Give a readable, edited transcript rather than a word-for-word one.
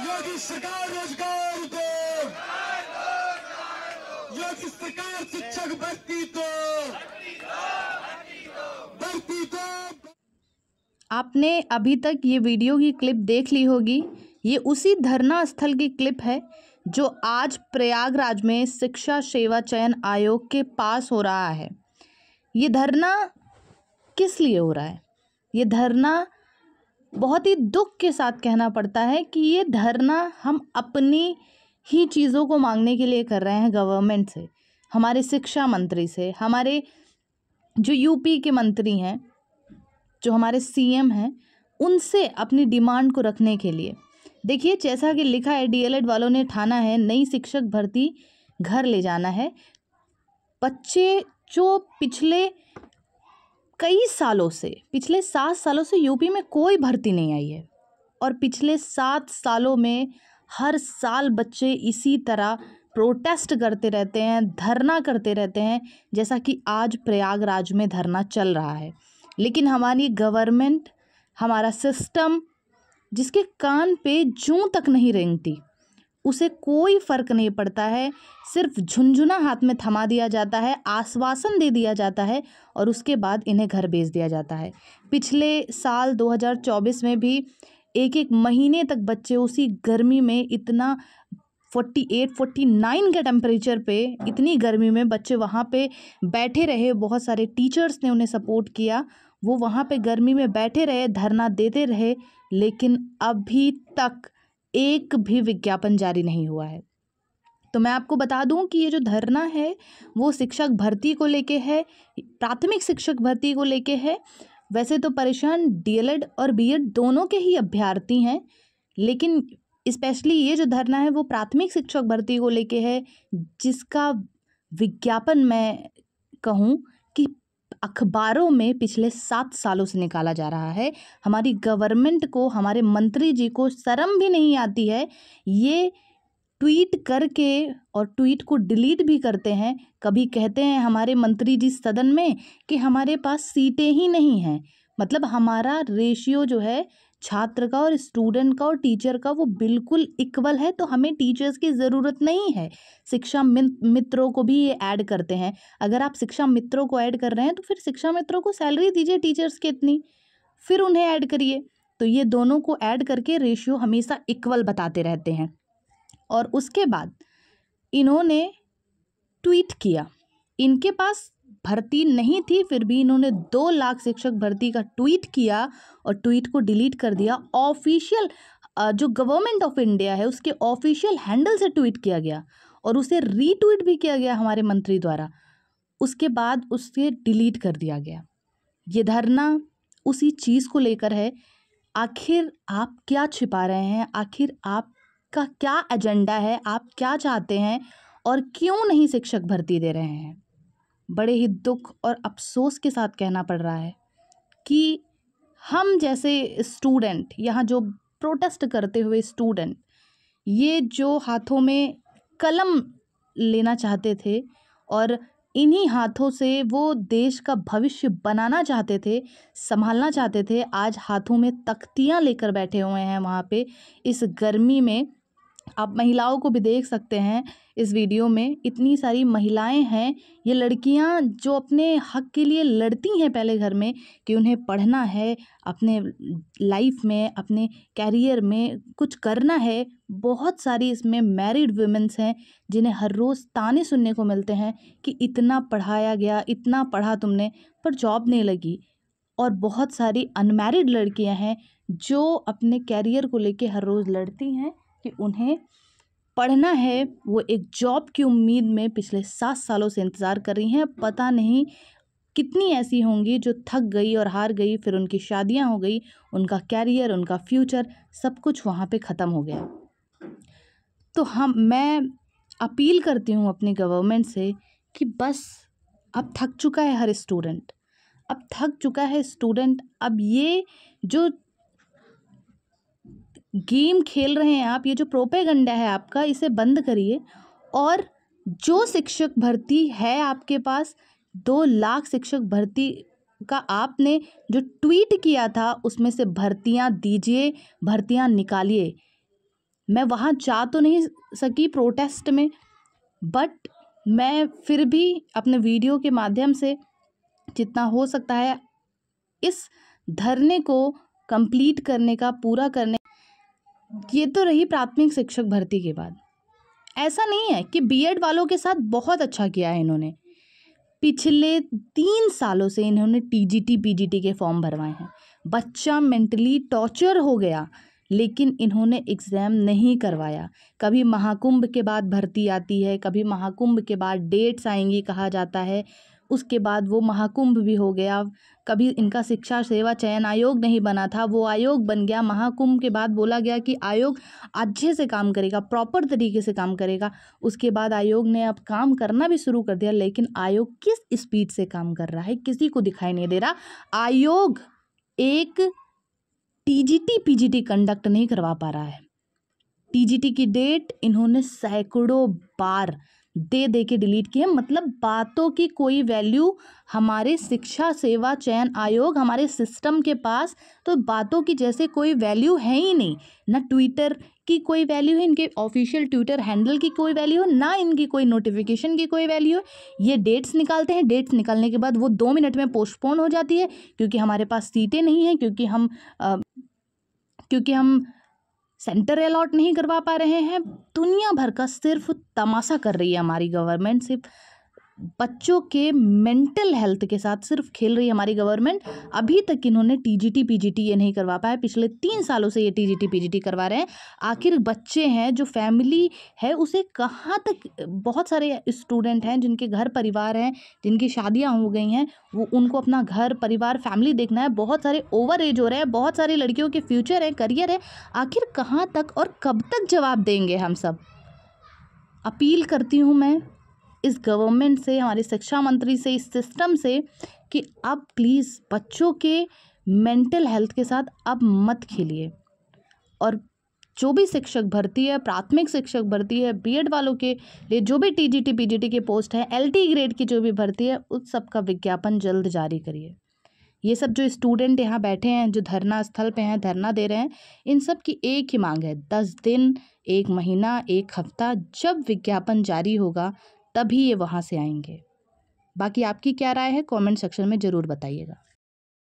योगी सरकार रोजगार दो, योगी सरकार शिक्षक भर्ती दो। आपने अभी तक ये वीडियो की क्लिप देख ली होगी। ये उसी धरना स्थल की क्लिप है जो आज प्रयागराज में शिक्षा सेवा चयन आयोग के पास हो रहा है। ये धरना किस लिए हो रहा है? ये धरना बहुत ही दुख के साथ कहना पड़ता है कि ये धरना हम अपनी ही चीज़ों को मांगने के लिए कर रहे हैं गवर्नमेंट से, हमारे शिक्षा मंत्री से, हमारे जो यूपी के मंत्री हैं, जो हमारे सीएम हैं, उनसे अपनी डिमांड को रखने के लिए। देखिए, जैसा कि लिखा है, डीएलएड वालों ने ठाना है नई शिक्षक भर्ती घर ले जाना है। बच्चे जो पिछले कई सालों से, पिछले 7 सालों से यूपी में कोई भर्ती नहीं आई है और पिछले 7 सालों में हर साल बच्चे इसी तरह प्रोटेस्ट करते रहते हैं, धरना करते रहते हैं, जैसा कि आज प्रयागराज में धरना चल रहा है। लेकिन हमारी गवर्नमेंट, हमारा सिस्टम, जिसके कान पे जूं तक नहीं रेंगती, उसे कोई फ़र्क नहीं पड़ता है। सिर्फ झुनझुना हाथ में थमा दिया जाता है, आश्वासन दे दिया जाता है और उसके बाद इन्हें घर भेज दिया जाता है। पिछले साल 2024 में भी एक महीने तक बच्चे उसी गर्मी में, इतना 48-49 के टेम्परेचर पे, इतनी गर्मी में बच्चे वहाँ पे बैठे रहे। बहुत सारे टीचर्स ने उन्हें सपोर्ट किया, वो वहाँ पे गर्मी में बैठे रहे, धरना देते रहे, लेकिन अभी तक एक भी विज्ञापन जारी नहीं हुआ है। तो मैं आपको बता दूं कि ये जो धरना है वो शिक्षक भर्ती को लेके है, प्राथमिक शिक्षक भर्ती को लेके है। वैसे तो परेशान डीएलएड और बीएड दोनों के ही अभ्यर्थी हैं, लेकिन स्पेशली ये जो धरना है वो प्राथमिक शिक्षक भर्ती को लेके है, जिसका विज्ञापन मैं कहूँ कि अखबारों में पिछले 7 सालों से निकाला जा रहा है। हमारी गवर्नमेंट को, हमारे मंत्री जी को शर्म भी नहीं आती है। ये ट्वीट करके और ट्वीट को डिलीट भी करते हैं। कभी कहते हैं हमारे मंत्री जी सदन में कि हमारे पास सीटें ही नहीं हैं, मतलब हमारा रेशियो जो है छात्र का और स्टूडेंट का और टीचर का वो बिल्कुल इक्वल है, तो हमें टीचर्स की ज़रूरत नहीं है। शिक्षा मित्रों को भी ये ऐड करते हैं। अगर आप शिक्षा मित्रों को ऐड कर रहे हैं तो फिर शिक्षा मित्रों को सैलरी दीजिए टीचर्स की इतनी, फिर उन्हें ऐड करिए। तो ये दोनों को ऐड करके रेशियो हमेशा इक्वल बताते रहते हैं। और उसके बाद इन्होंने ट्वीट किया, इनके पास भर्ती नहीं थी, फिर भी इन्होंने 2 लाख शिक्षक भर्ती का ट्वीट किया और ट्वीट को डिलीट कर दिया। ऑफिशियल जो गवर्नमेंट ऑफ इंडिया है उसके ऑफिशियल हैंडल से ट्वीट किया गया और उसे रीट्वीट भी किया गया हमारे मंत्री द्वारा। उसके बाद उसे डिलीट कर दिया गया। ये धरना उसी चीज़ को लेकर है। आखिर आप क्या छिपा रहे हैं? आखिर आपका क्या एजेंडा है? आप क्या चाहते हैं और क्यों नहीं शिक्षक भर्ती दे रहे हैं? बड़े ही दुख और अफसोस के साथ कहना पड़ रहा है कि हम जैसे स्टूडेंट, यहाँ जो प्रोटेस्ट करते हुए स्टूडेंट, ये जो हाथों में कलम लेना चाहते थे और इन्हीं हाथों से वो देश का भविष्य बनाना चाहते थे, संभालना चाहते थे, आज हाथों में तख्तियाँ लेकर बैठे हुए हैं वहाँ पे इस गर्मी में। आप महिलाओं को भी देख सकते हैं इस वीडियो में, इतनी सारी महिलाएं हैं, ये लड़कियां जो अपने हक के लिए लड़ती हैं पहले घर में कि उन्हें पढ़ना है, अपने लाइफ में, अपने कैरियर में कुछ करना है। बहुत सारी इसमें मैरिड वुमेन्स हैं जिन्हें हर रोज़ ताने सुनने को मिलते हैं कि इतना पढ़ाया गया, इतना पढ़ा तुमने, पर जॉब नहीं लगी। और बहुत सारी अनमैरिड लड़कियां हैं जो अपने कैरियर को लेके हर रोज़ लड़ती हैं कि उन्हें पढ़ना है। वो एक जॉब की उम्मीद में पिछले 7 सालों से इंतज़ार कर रही हैं। पता नहीं कितनी ऐसी होंगी जो थक गई और हार गई, फिर उनकी शादियां हो गई, उनका कैरियर, उनका फ्यूचर, सब कुछ वहाँ पे ख़त्म हो गया। तो मैं अपील करती हूँ अपनी गवर्नमेंट से कि बस अब थक चुका है हर स्टूडेंट, अब थक चुका है स्टूडेंट। अब ये जो गेम खेल रहे हैं आप, ये जो प्रोपेगेंडा है आपका, इसे बंद करिए। और जो शिक्षक भर्ती है आपके पास, 2 लाख शिक्षक भर्ती का आपने जो ट्वीट किया था उसमें से भर्तियां दीजिए, भर्तियां निकालिए। मैं वहाँ जा तो नहीं सकी प्रोटेस्ट में, बट मैं फिर भी अपने वीडियो के माध्यम से जितना हो सकता है इस धरने को कंप्लीट करने का, पूरा करने। ये तो रही प्राथमिक शिक्षक भर्ती के बाद। ऐसा नहीं है कि बीएड वालों के साथ बहुत अच्छा किया है इन्होंने। पिछले 3 सालों से इन्होंने टीजीटी पीजीटी के फॉर्म भरवाए हैं। बच्चा मेंटली टॉर्चर हो गया, लेकिन इन्होंने एग्ज़ाम नहीं करवाया। कभी महाकुंभ के बाद भर्ती आती है, कभी महाकुंभ के बाद डेट्स आएंगी कहा जाता है, उसके बाद वो महाकुंभ भी हो गया। कभी इनका शिक्षा सेवा चयन आयोग नहीं बना था, वो आयोग बन गया। महाकुंभ के बाद बोला गया कि आयोग अच्छे से काम करेगा, प्रॉपर तरीके से काम करेगा। उसके बाद आयोग ने अब काम करना भी शुरू कर दिया, लेकिन आयोग किस स्पीड से काम कर रहा है किसी को दिखाई नहीं दे रहा। आयोग एक टीजीटी पीजीटी कंडक्ट नहीं करवा पा रहा है। टीजीटी की डेट इन्होंने सैकड़ों बार दे के डिलीट की है। मतलब बातों की कोई वैल्यू हमारे शिक्षा सेवा चयन आयोग, हमारे सिस्टम के पास तो बातों की जैसे कोई वैल्यू है ही नहीं। ना ट्विटर की कोई वैल्यू है, इनके ऑफिशियल ट्विटर हैंडल की कोई वैल्यू है, ना इनकी कोई नोटिफिकेशन की कोई वैल्यू है। ये डेट्स निकालते हैं, डेट्स निकालने के बाद वो 2 मिनट में पोस्टपोन हो जाती है, क्योंकि हमारे पास सीटें नहीं हैं, क्योंकि हम सेंटर अलॉट नहीं करवा पा रहे हैं। दुनिया भर का सिर्फ तमाशा कर रही है हमारी गवर्नमेंट। सिर्फ बच्चों के मेंटल हेल्थ के साथ सिर्फ खेल रही है हमारी गवर्नमेंट। अभी तक इन्होंने टीजीटी पीजीटी ये नहीं करवा पाया। पिछले 3 सालों से ये टीजीटी पीजीटी करवा रहे हैं। आखिर बच्चे हैं, जो फैमिली है उसे कहाँ तक, बहुत सारे स्टूडेंट हैं जिनके घर परिवार हैं, जिनकी शादियाँ हो गई हैं, वो उनको अपना घर परिवार फैमिली देखना है। बहुत सारे ओवर एज हो रहे हैं, बहुत सारी लड़कियों के फ्यूचर है, करियर है। आखिर कहाँ तक और कब तक जवाब देंगे हम सब। अपील करती हूँ मैं इस गवर्नमेंट से, हमारे शिक्षा मंत्री से, इस सिस्टम से कि अब प्लीज़ बच्चों के मेंटल हेल्थ के साथ अब मत खेलिए। और जो भी शिक्षक भर्ती है, प्राथमिक शिक्षक भर्ती है, बीएड वालों के लिए जो भी टीजीटी पीजीटी के पोस्ट है, एलटी ग्रेड की जो भी भर्ती है, उस सब का विज्ञापन जल्द जारी करिए। ये सब जो स्टूडेंट यहाँ बैठे हैं, जो धरना स्थल पे हैं, धरना दे रहे हैं, इन सब की एक ही मांग है, 10 दिन, 1 महीना, 1 हफ्ता, जब विज्ञापन जारी होगा तभी ये वहाँ से आएंगे। बाकी आपकी क्या राय है कमेंट सेक्शन में ज़रूर बताइएगा।